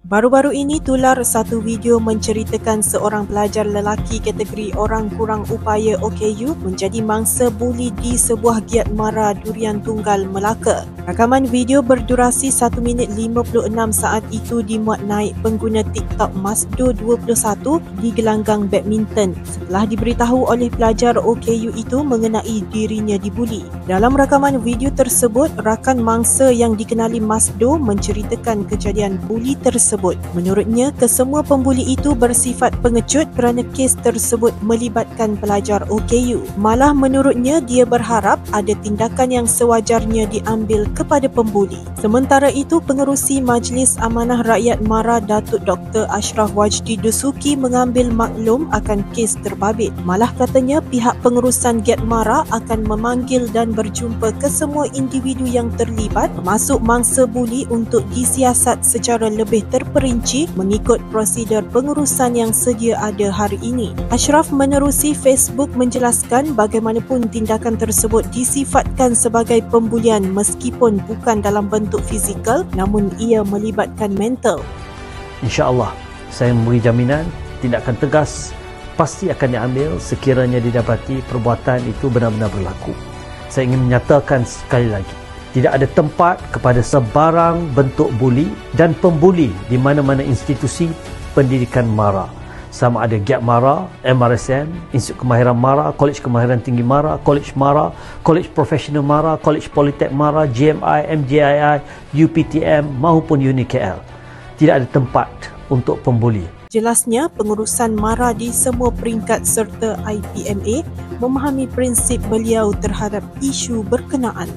Baru-baru ini tular satu video menceritakan seorang pelajar lelaki kategori orang kurang upaya OKU menjadi mangsa buli di sebuah giat mara Durian Tunggal, Melaka. Rakaman video berdurasi 1 minit 56 saat itu dimuat naik pengguna TikTok Masdo21 di gelanggang badminton setelah diberitahu oleh pelajar OKU itu mengenai dirinya dibuli. Dalam rakaman video tersebut, rakan mangsa yang dikenali Masdo menceritakan kejadian buli tersebut. Menurutnya, kesemua pembuli itu bersifat pengecut kerana kes tersebut melibatkan pelajar OKU. Malah menurutnya, dia berharap ada tindakan yang sewajarnya diambil kepada pembuli. Sementara itu, Pengerusi Majlis Amanah Rakyat MARA Datuk Dr. Ashraf Wajdi Dusuki mengambil maklum akan kes terbabit. Malah katanya pihak pengurusan giat MARA akan memanggil dan berjumpa kesemua individu yang terlibat termasuk mangsa buli untuk disiasat secara lebih terperinci mengikut prosedur pengurusan yang sedia ada hari ini. Ashraf menerusi Facebook menjelaskan bagaimanapun tindakan tersebut disifatkan sebagai pembulian meskipun bukan dalam bentuk fizikal namun ia melibatkan mental. InsyaAllah saya memberi jaminan tindakan tegas pasti akan diambil sekiranya didapati perbuatan itu benar-benar berlaku. Saya ingin menyatakan sekali lagi, tidak ada tempat kepada sebarang bentuk buli dan pembuli di mana-mana institusi pendidikan MARA. Sama ada giat MARA, MRSM, Institut Kemahiran MARA, Kolej Kemahiran Tinggi MARA, Kolej MARA, Kolej Profesional MARA, Kolej Politek MARA, GMI, MJII, UPTM maupun UniKL. Tidak ada tempat untuk pembuli. Jelasnya, pengurusan MARA di semua peringkat serta IPMA memahami prinsip beliau terhadap isu berkenaan.